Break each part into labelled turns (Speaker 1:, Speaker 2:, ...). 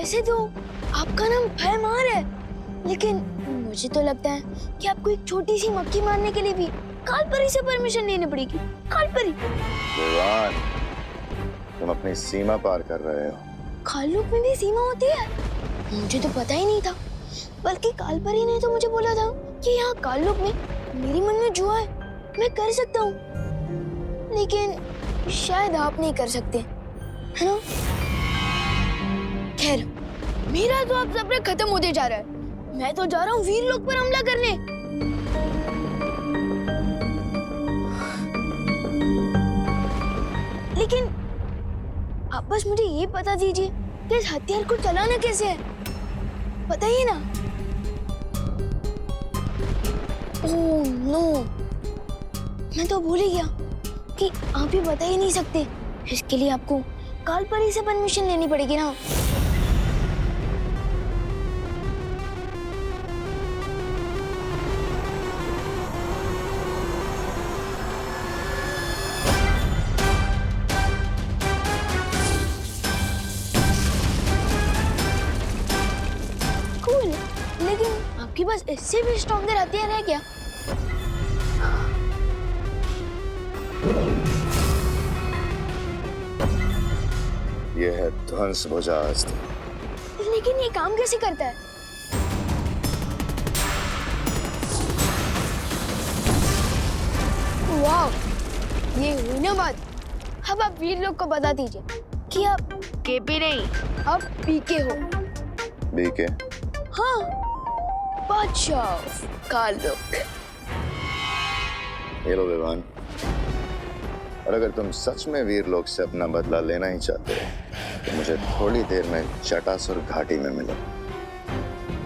Speaker 1: वैसे तो आपका नाम भयमार है, लेकिन मुझे तो लगता है कि आपको एक छोटी सी मक्खी मारने के लिए भी कालपरी से परमिशन लेनी पड़ेगी। कालपरी?
Speaker 2: विवान, तुम अपनी सीमा पार कर रहे हो।
Speaker 1: काललोक में भी सीमा होती है? मुझे तो पता ही नहीं था, बल्कि कालपरी ने तो मुझे बोला था कि यहाँ काललोक में मेरे मन में जो है मैं कर सकता हूँ, लेकिन शायद आप नहीं कर सकते, है ना? खैर, मेरा तो अब सब्र खत्म होते जा रहा है। मैं तो जा रहा हूँ वीरलोक पर हमला करने। लेकिन आप बस मुझे ये बता दीजिए कि इस हथियार को चलाना कैसे है, बताइए ना। ओह नो, मैं तो भूल ही गया कि आप ये बता ही नहीं सकते। इसके लिए आपको कालपरी से परमिशन लेनी पड़ेगी ना। कूल, लेकिन आपके पास इससे भी स्ट्रॉन्गर हथियार है क्या?
Speaker 2: यह है ध्वंस भुजा अस्त्र।
Speaker 1: लेकिन ये काम कैसे करता है? वाह, ये हुई ना बात। अब आप वीरलोक को बता दीजिए कि आप केपी नहीं, आप पीके हो।
Speaker 2: बीके?
Speaker 1: हाँ, बादशाह काललोक।
Speaker 2: ये लो विवान, और अगर तुम सच में वीरलोक से अपना बदला लेना ही चाहते हो तो मुझे थोड़ी देर में जटासुर घाटी में मिलो।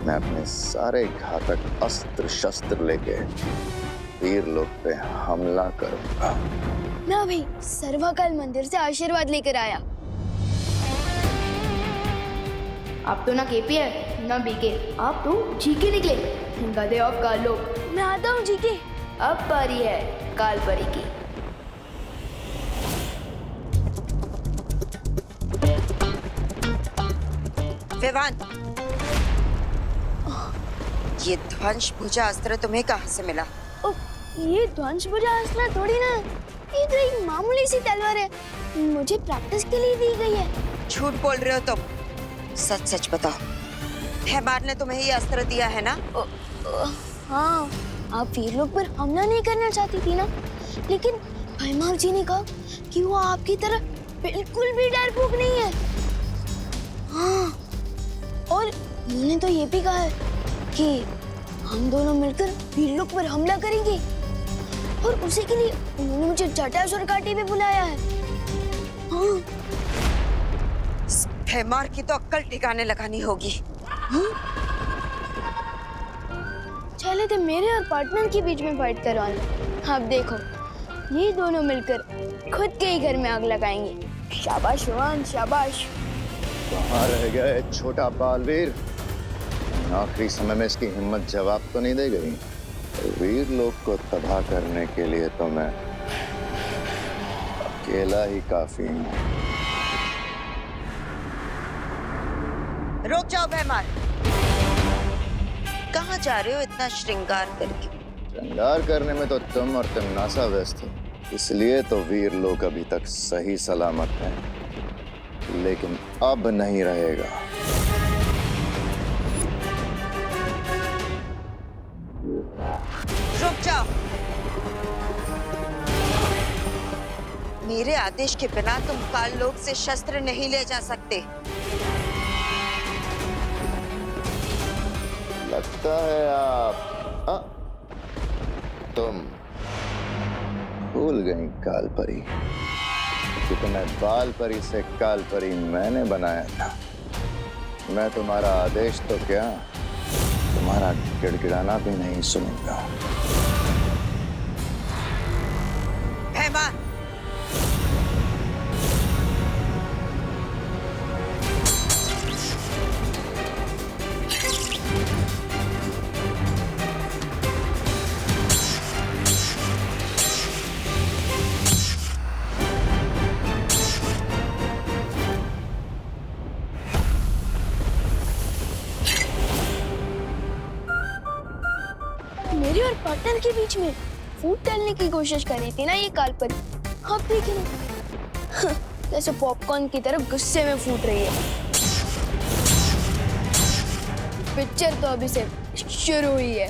Speaker 2: मैं अपने सारे घातक अस्त्र शस्त्र लेके वीरलोक पे हमला करूंगा।
Speaker 1: मैं अभी सर्वकाल मंदिर से आशीर्वाद लेकर आया।
Speaker 3: आप तो ना केपी है ना बीके, आप तो जीके निकले, गधे ऑफ काललोक।
Speaker 1: मैं आता हूँ जीके।
Speaker 3: अब बारी है कालपरी की।
Speaker 4: विवान, ये ध्वंस भुजा अस्त्र तुम्हें कहाँ से मिला?
Speaker 1: ओ, ये ध्वंस भुजा अस्त्र थोड़ी ना, ये तो एक मामूली सी तलवार है, मुझे प्रैक्टिस के लिए दी गई है।
Speaker 4: झूठ बोल रहे हो तुम, सच सच बताओ। भयमार ने तुम्हें ये अस्त्र दिया है ना?
Speaker 1: हाँ, आप वीरलोक पर हमला नहीं करना चाहती थी ना, लेकिन भयमार जी ने कहा कि वो आपकी तरह बिल्कुल भी डरपोक नहीं है। हाँ, और उन्होंने तो ये भी कहा है कि हम दोनों मिलकर वीरलोक पर हमला करेंगे, और उसी के लिए उन्होंने मुझे जटासुर घाटी में बुलाया है। हाँ।
Speaker 4: भयमार की तो अक्ल ठिकाने लगानी होगी।
Speaker 1: चले थे मेरे और पार्टनर के बीच में फाइट करवाना। अब देखो, ये दोनों मिलकर खुद के ही घर में आग लगाएंगे। शाबाश रोहन, शाबाश।
Speaker 2: कहाँ रह गया छोटा बालवीर? आखिरी समय में इसकी हिम्मत जवाब तो नहीं दे गई। वीरलोक को तबाह करने के लिए तो मैं अकेला ही काफी हूँ।
Speaker 4: रुक जाओ भयमार, कहाँ जा रहे हो इतना श्रृंगार करके?
Speaker 2: श्रृंगार करने में तो तुम और तन्नासा व्यस्त हो, इसलिए तो वीरलोक अभी तक सही सलामत है, लेकिन अब नहीं रहेगा।
Speaker 4: रुक जाओ, मेरे आदेश के बिना तुम काललोक से शस्त्र नहीं ले जा सकते।
Speaker 2: लगता है तुम भूल गई कालपरी कि तुम्हें बालपरी से कालपरी मैंने बनाया था। मैं तुम्हारा आदेश तो क्या, तुम्हारा गिड़गिड़ाना भी नहीं सुनूंगा।
Speaker 4: भयमार,
Speaker 1: पार्टनर के बीच में फूट डालने की कोशिश कर रही थी ना ये काल्पनिक। अब देखिए जैसे पॉपकॉर्न की तरफ गुस्से में फूट रही है। पिक्चर तो अभी से शुरू हुई है।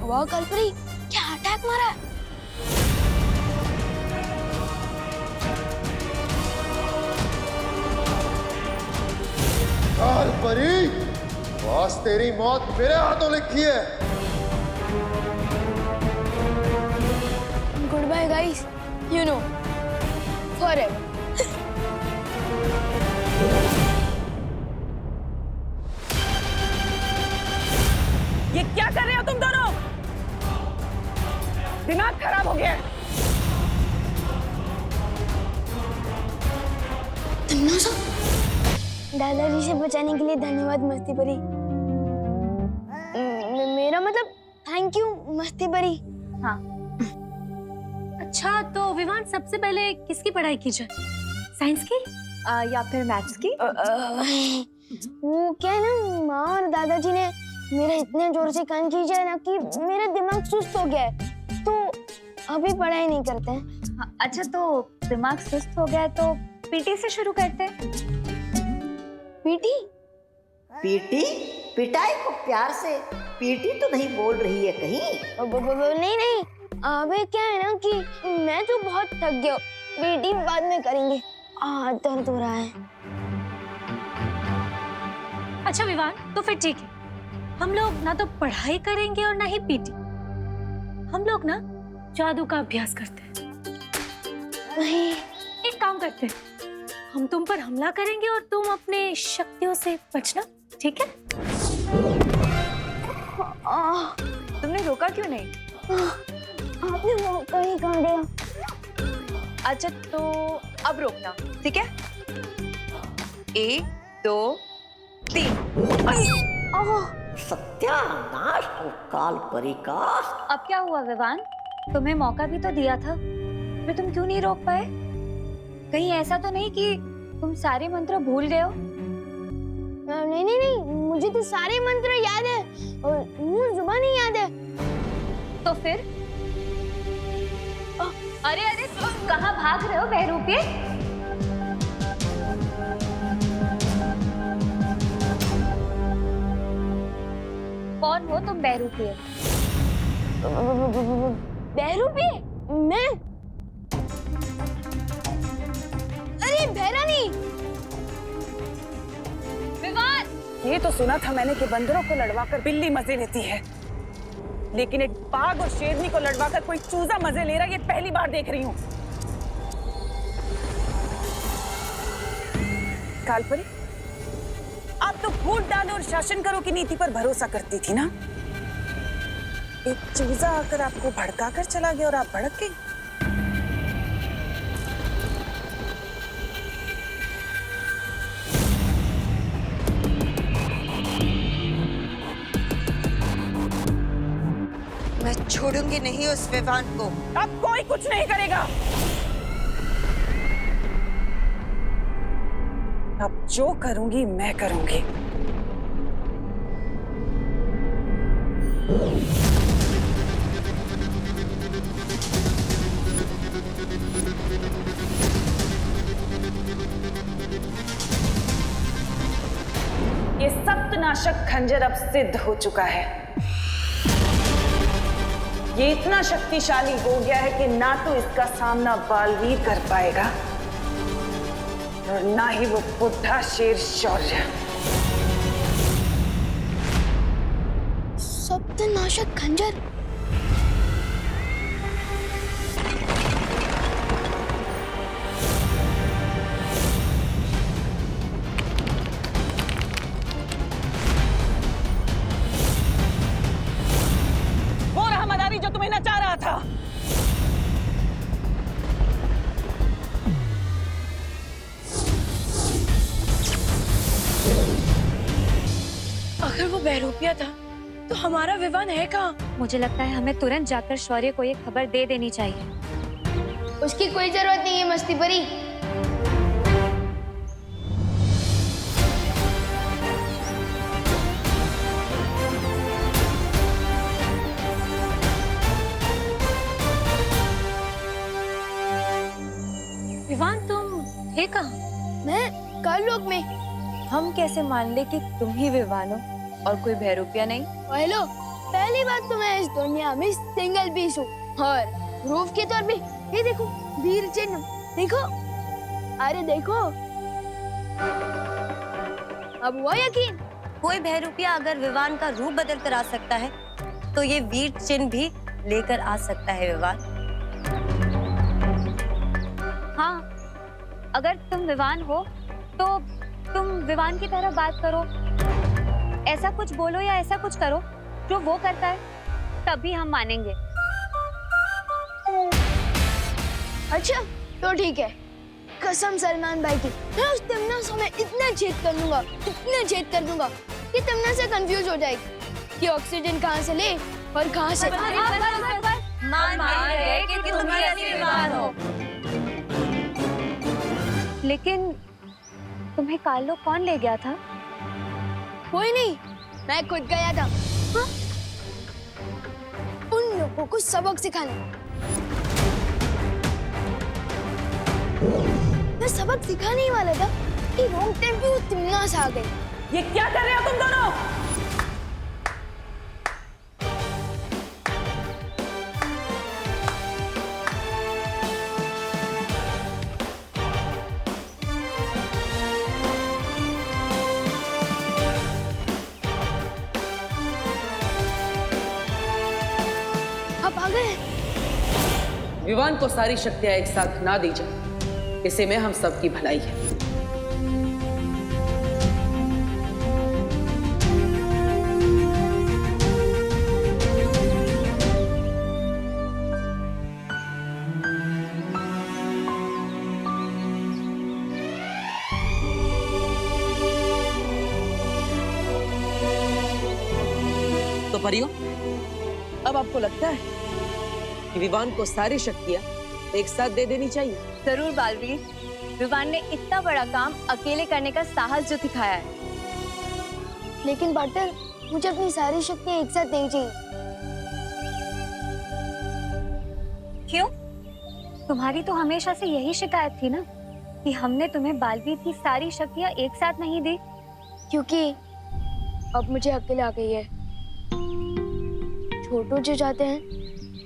Speaker 1: वाह काल्पनिक, क्या अटैक मारा है।
Speaker 2: कालपरी, आज तेरी मौत मेरे हाथों लिखी है।
Speaker 1: Goodbye guys, you know forever.
Speaker 5: ये क्या कर रहे हो तुम दोनों? दिमाग खराब हो गया है।
Speaker 1: दादाजी से बचाने के लिए धन्यवाद मस्ती परी। मेरा मतलब थैंक यू मस्ती परी।
Speaker 6: हाँ। अच्छा तो विवान सबसे पहले किसकी पढ़ाई की जाए? साइंस की
Speaker 3: या फिर मैथ्स की?
Speaker 1: वो क्या है ना, माँ और दादाजी ने मेरे इतने जोर से कान खींचा ना कि मेरा दिमाग सुस्त हो गया है, तो अभी पढ़ाई नहीं करते हैं।
Speaker 6: हाँ, अच्छा तो दिमाग सुस्त हो गया है तो पीटी से शुरू करते हैं।
Speaker 1: पीटी?
Speaker 7: पीटी? पिटाई को प्यार से पीटी तो नहीं बोल रही है कहीं?
Speaker 1: नहीं नहीं, अबे क्या है ना कि मैं तो बहुत थक गया, पीटी बाद में करेंगे, दर्द हो रहा है।
Speaker 6: अच्छा विवान तो फिर ठीक है, हम लोग ना तो पढ़ाई करेंगे और ना ही पीटी। हम लोग ना जादू का अभ्यास करते हैं।
Speaker 1: नहीं,
Speaker 6: एक काम करते हैं, हम तुम पर हमला करेंगे और तुम अपने शक्तियों से बचना, ठीक है?
Speaker 3: तुमने रोका क्यों नहीं?
Speaker 1: आपने मौका ही कहाँ दिया।
Speaker 3: अच्छा तो अब रोकना, ठीक है? 1 2 3।
Speaker 7: सत्यानाश हो कालपरी का।
Speaker 6: अब क्या हुआ विवान, तुम्हें मौका भी तो दिया था, फिर तुम क्यों नहीं रोक पाए? कहीं ऐसा तो नहीं कि तुम सारे मंत्र भूल गए हो?
Speaker 1: नहीं नहीं नहीं, मुझे तो सारे मंत्र याद है और मुंह जुबान ही याद है।
Speaker 6: तो फिर? अरे अरे तुम कहाँ भाग रहे हो बहरूपिये? कौन हो तुम बहरूपिये?
Speaker 1: बहरूपिये? मैं? अरे बहरानी!
Speaker 6: विवान!
Speaker 5: ये तो सुना था मैंने कि बंदरों को लड़वाकर बिल्ली मजे लेती है, लेकिन एक बाघ और शेरनी को लड़वाकर कोई चूजा मजे ले रहा है, ये पहली बार देख रही हूँ। कालपरी, आप तो फूट डालो और शासन करो की नीति पर भरोसा करती थी ना। एक चूजा आकर आपको भड़काकर चला गया और आप भड़क गई।
Speaker 4: मैं छोड़ूंगी नहीं उस विवान को।
Speaker 5: अब कोई कुछ नहीं करेगा। अब जो करूंगी मैं करूंगी। ये सप्तनाशक खंजर अब सिद्ध हो चुका है। ये इतना शक्तिशाली हो गया है कि ना तो इसका सामना बालवीर कर पाएगा और ना ही वो बुढ़ा शेर शौर्य।
Speaker 1: सप्तनाशक खंजर?
Speaker 5: वो रहा मदारी जो तुम्हें नचा रहा था।
Speaker 8: अगर वो बहरूपिया था तो हमारा विवान है कहाँ?
Speaker 6: मुझे लगता है हमें तुरंत जाकर शौर्य को ये खबर दे देनी चाहिए।
Speaker 1: उसकी कोई जरूरत नहीं है मस्ती परी।
Speaker 6: विवान तुम थे कहाँ?
Speaker 1: मैं कालोक में।
Speaker 8: हम कैसे मान ले कि तुम ही विवान हो और कोई बहरूपिया नहीं?
Speaker 1: हेलो, पहली बात तो मैं इस दुनिया में सिंगल पीस हूँ और प्रूफ के तौर पे ये देखो वीर चिन्ह, देखो, अरे देखो, अब हुआ यकीन?
Speaker 9: कोई बहरूपिया अगर विवान का रूप बदल कर आ सकता है तो ये वीर चिन्ह भी लेकर आ सकता है विवान।
Speaker 10: हाँ, अगर तुम विवान हो तो तुम विवान की तरह बात करो, ऐसा कुछ बोलो या ऐसा कुछ करो जो वो करता है, तभी हम मानेंगे।
Speaker 1: अच्छा तो ठीक है, कसम सलमान भाई की, मैं उस तमन्ना में इतना छेद कर दूंगा, इतना छेद कर दूंगा कि तमन्ना से कंफ्यूज हो जाएगी कि ऑक्सीजन कहाँ से ले और कहाँ से।
Speaker 10: मान गए कि तुम ही असली विवान हो। लेकिन तुम्हें कालो कौन ले गया था?
Speaker 1: कोई नहीं, मैं खुद गया था। हाँ? उन लोगों को सबक सिखाने। मैं सबक सिखाने ही वाला था कि रॉन्ग टाइम पे वो तमन्ना से आ गई।
Speaker 5: ये क्या कर रहे हो तुम दोनों?
Speaker 1: आप आ गए?
Speaker 11: विवान को सारी शक्तियां एक साथ ना दी जाए, इसे में हम सबकी भलाई है। तो परियों, अब आपको लगता है कि विवान को सारी शक्तियां एक साथ दे देनी चाहिए?
Speaker 10: जरूर बालवीर, विवान ने इतना बड़ा काम अकेले करने का साहस जो दिखाया है।
Speaker 1: लेकिन पार्टनर, मुझे अपनी सारी शक्तियां एक साथ नहीं चाहिए।
Speaker 10: क्यों? तुम्हारी तो हमेशा से यही शिकायत थी ना कि हमने तुम्हें बालवीर की सारी शक्तियां एक साथ नहीं दी।
Speaker 1: क्योंकि अब मुझे अकेले आ गई है। छोटू जो चाहते हैं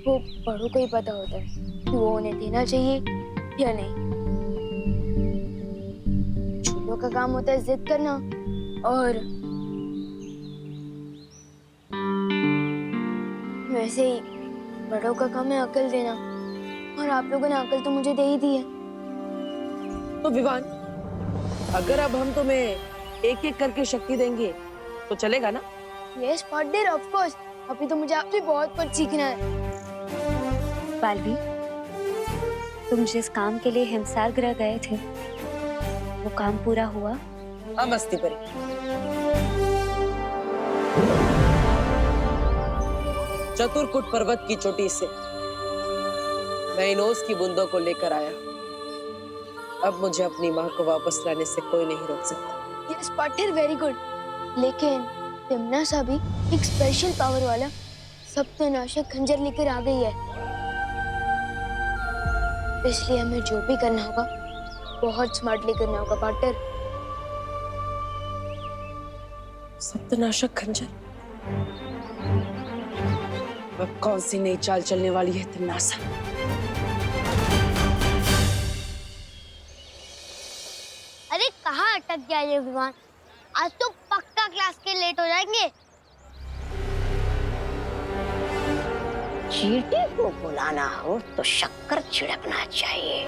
Speaker 1: वो बड़ों को ही पता होता है कि वो उन्हें देना चाहिए या नहीं। छोटों का काम होता है जिद करना और वैसे ही बड़ों का काम है अकल देना, और आप लोगों ने अकल तो मुझे दे ही दी है।
Speaker 11: तो विवान, अगर अब हम तुम्हें एक एक करके शक्ति देंगे तो चलेगा ना?
Speaker 1: Yes partner, of course. अभी तो मुझे आपसे बहुत कुछ सीखना है।
Speaker 10: बालवीर, तुम जिस काम के लिए हिमसार ग्रह गए थे वो काम पूरा हुआ?
Speaker 11: हाँ मस्ती परी, चतुरकुट पर्वत की चोटी से मैं इन ओस की बूंदों को लेकर आया। अब मुझे अपनी माँ को वापस लाने से कोई नहीं रोक सकता।
Speaker 1: Yes partner, very good. लेकिन तमन्ना सा भी एक स्पेशल पावर वाला सप्तनाशक खंजर लेकर आ गई है, इसलिए हमें जो भी करना होगा बहुत स्मार्टली करना होगा पार्टनर।
Speaker 11: सप्तनाशक खंजर? अब कौन सी नई चाल चलने वाली है तमन्नासा?
Speaker 1: अरे कहाँ अटक गया ये विमान? आज तो पक्का क्लास के लेट हो जाएंगे।
Speaker 7: चींटी को बुलाना हो तो शक्कर छिड़कना चाहिए,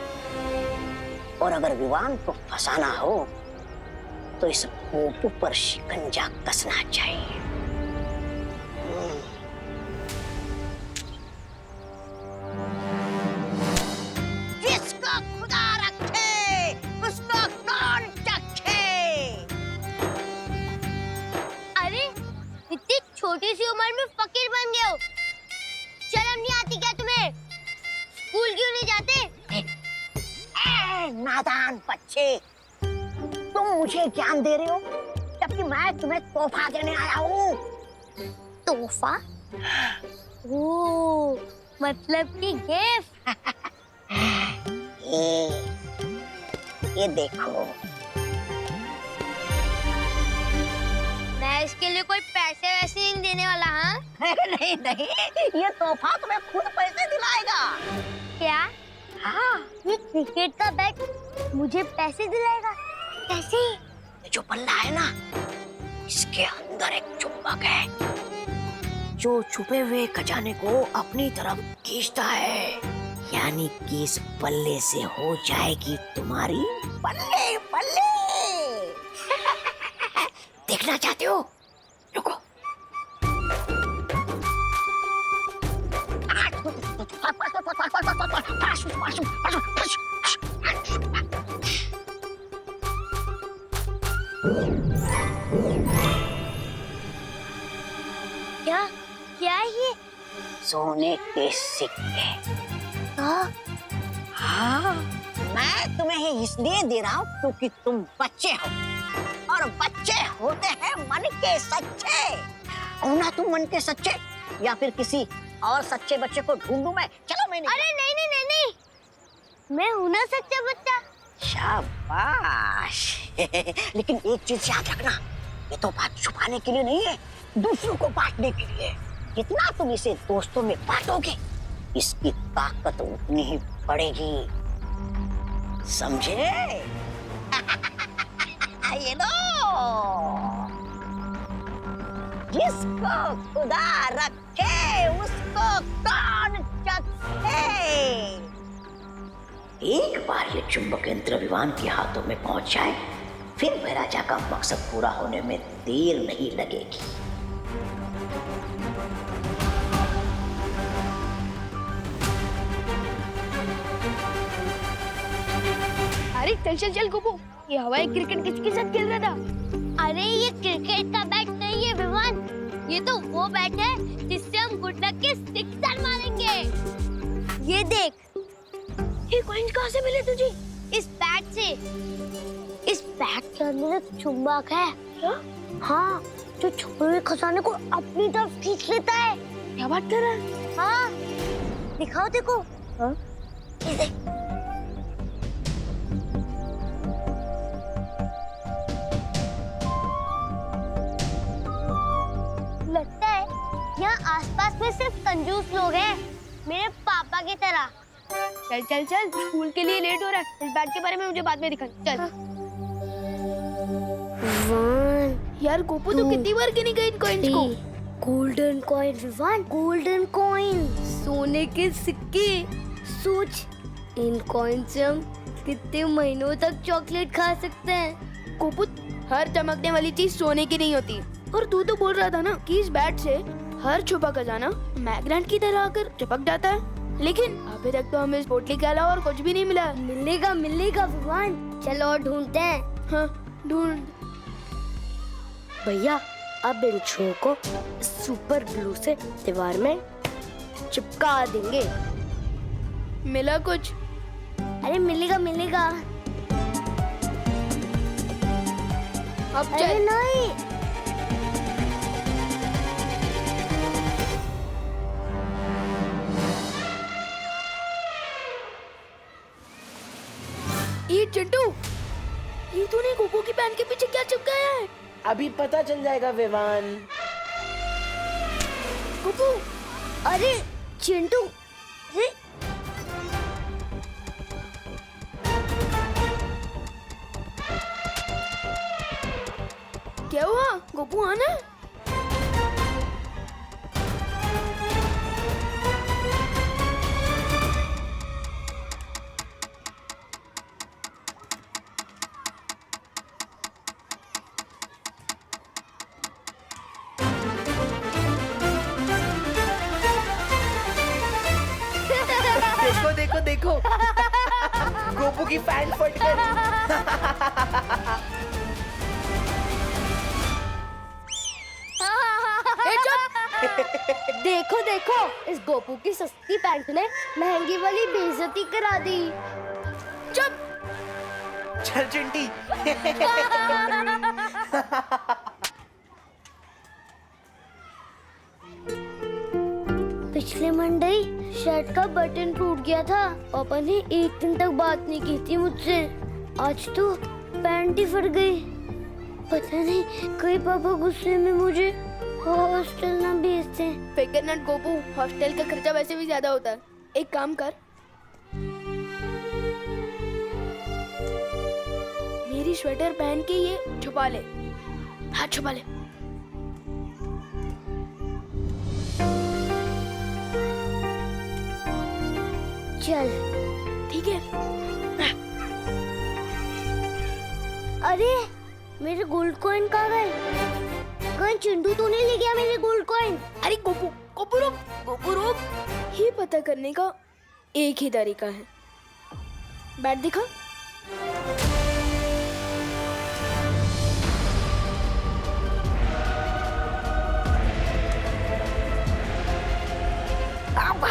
Speaker 7: और अगर विवान को फंसाना हो तो इस पोपू पर शिकंजा कसना चाहिए। जिसको खुदा रखे उसको कौन चखे।
Speaker 1: अरे इतनी छोटी सी उम्र में फकीर बन गए हो, शर्म नहीं आती क्या तुम्हें? स्कूल क्यों नहीं जाते?
Speaker 7: नादान बच्चे, तुम मुझे ज्ञान दे रहे हो जबकि मैं तुम्हें तोहफा देने आया हूँ।
Speaker 1: तोहफा? ओ, मतलब कि गिफ्ट।
Speaker 7: ये देखो।
Speaker 1: मैं इसके लिए कोई पैसे वैसे नहीं देने वाला। हाँ
Speaker 7: नहीं नहीं, ये तोहफा तुम्हें खुद पैसे दिलाएगा।
Speaker 1: क्या?
Speaker 7: हाँ,
Speaker 1: ये क्रिकेट का बैट मुझे पैसे दिलाएगा? कैसे?
Speaker 7: ये जो बल्ला है ना, इसके अंदर एक चुंबक है जो छुपे हुए खजाने को अपनी तरफ खींचता है। यानी कि इस बल्ले से हो जाएगी तुम्हारी बल्ले बल्ले। देखना चाहते हो? रुको।
Speaker 1: क्या? क्या है ये?
Speaker 7: सोने के सिक्के। हाँ, मैं तुम्हें ही इसलिए दे रहा हूँ क्योंकि तुम बच्चे हो और बच्चे होते हैं मन के सच्चे। हो ना तुम मन के सच्चे? या फिर किसी और सच्चे बच्चे को ढूंढूं मैं? चलो मैंने।
Speaker 1: अरे नहीं नहीं नहीं नहीं, मैं हूं ना सच्चा बच्चा।
Speaker 7: शाबाश। लेकिन एक चीज याद रखना, ये तो बात छुपाने के लिए नहीं है, दूसरों को बांटने के लिए। जितना तुम इसे दोस्तों में बांटोगे, इसकी ताकत उतनी ही बढ़ेगी, समझे? ये लो, जिसको खुदा रखे उसको कौन चखे। एक बार ये चुंबक यंत्र विवान के हाथों में पहुंच जाए, फिर राजा का मकसद पूरा होने में देर नहीं लगेगी।
Speaker 3: अरे चल चल चल गोपू, ये हवाई क्रिकेट किसके साथ खेल रहा था?
Speaker 1: अरे ये क्रिकेट का बैट नहीं है विवान, ये तो वो बैट है जिससे हम गुड्डक के सिक्सर मारेंगे। ये देख।
Speaker 3: ये कॉइन्स कहाँ से मिले तुझे?
Speaker 1: इस बैट से। इस बैट के अंदर एक चुंबक है।
Speaker 3: क्या?
Speaker 1: हाँ, जो छुपे हुए खजाने को अपनी तरफ खींच लेता है।
Speaker 3: क्या बात कर रहा है?
Speaker 1: हाँ, दिखाओ देखो।
Speaker 3: हाँ?
Speaker 1: ये देख। लगता है यहाँ आसपास में सिर्फ कंजूस लोग हैं, मेरे पापा की तरह।
Speaker 3: चल चल चल, स्कूल के लिए लेट हो रहा है। इस बैट के बारे में मुझे बाद में दिखा। चल। यार गोपू तो कितनी बार गिनी गई इन कॉइन्स को?
Speaker 1: Golden coin Vivaan, golden coin, सोने के सिक्के। सोच, इन कॉइन से हम कितने महीनों तक चॉकलेट खा सकते हैं।
Speaker 3: गोपू, हर चमकने वाली चीज सोने की नहीं होती। और तू तो बोल रहा था ना कि इस बैट से हर छुपा खजाना मैग्नेट की तरह आकर चिपक जाता है, लेकिन अभी तक तो हमें इस पोटली के अलावा और कुछ भी नहीं मिला।
Speaker 1: मिलेगा मिलेगा विवान, चलो और ढूंढते हैं।
Speaker 3: हाँ ढूंढ।
Speaker 1: भैया, अब इन छुओं को सुपर ग्लू से दीवार में चिपका देंगे।
Speaker 3: मिला कुछ?
Speaker 1: अरे मिलेगा मिलेगा।
Speaker 3: अब
Speaker 1: अरे नहीं।
Speaker 3: ये चिंटू, ये तूने गोपू की पैंट के पीछे क्या चिपकाया है?
Speaker 11: अभी पता चल जाएगा विवान।
Speaker 3: गोपू,
Speaker 1: अरे चिंटू, अरे
Speaker 3: क्या हुआ? गोपू आना।
Speaker 11: देखो देखो देखो, गोपू की पैंट फट गई।
Speaker 1: देखो देखो, इस गोपू की सस्ती पैंट ने महंगी वाली बेइज्जती करा दी।
Speaker 3: चुप,
Speaker 12: चल चिंटी।
Speaker 1: पिछले मंडे शर्ट का बटन टूट गया था। पापा ने एक दिन तक बात नहीं की थी मुझसे। आज तो पैंट ही फट गई। पता नहीं कहीं पापा गुस्से में मुझे हॉस्टल ना भेजते।
Speaker 3: फिकर नट गोपू, हॉस्टल का खर्चा वैसे भी ज्यादा होता है। एक काम कर, मेरी स्वेटर पहन के ये छुपा ले। हाँ छुपा ले।
Speaker 1: चल
Speaker 3: ठीक है।
Speaker 1: अरे मेरे गोल्ड कॉइन कहाँ गए? कहीं चिंटू तो नहीं ले गया मेरे गोल्ड कॉइन?
Speaker 3: अरे गोपू गोपू रुक, गोपू रुक। ये पता करने का एक ही तरीका है। बैट दिखा।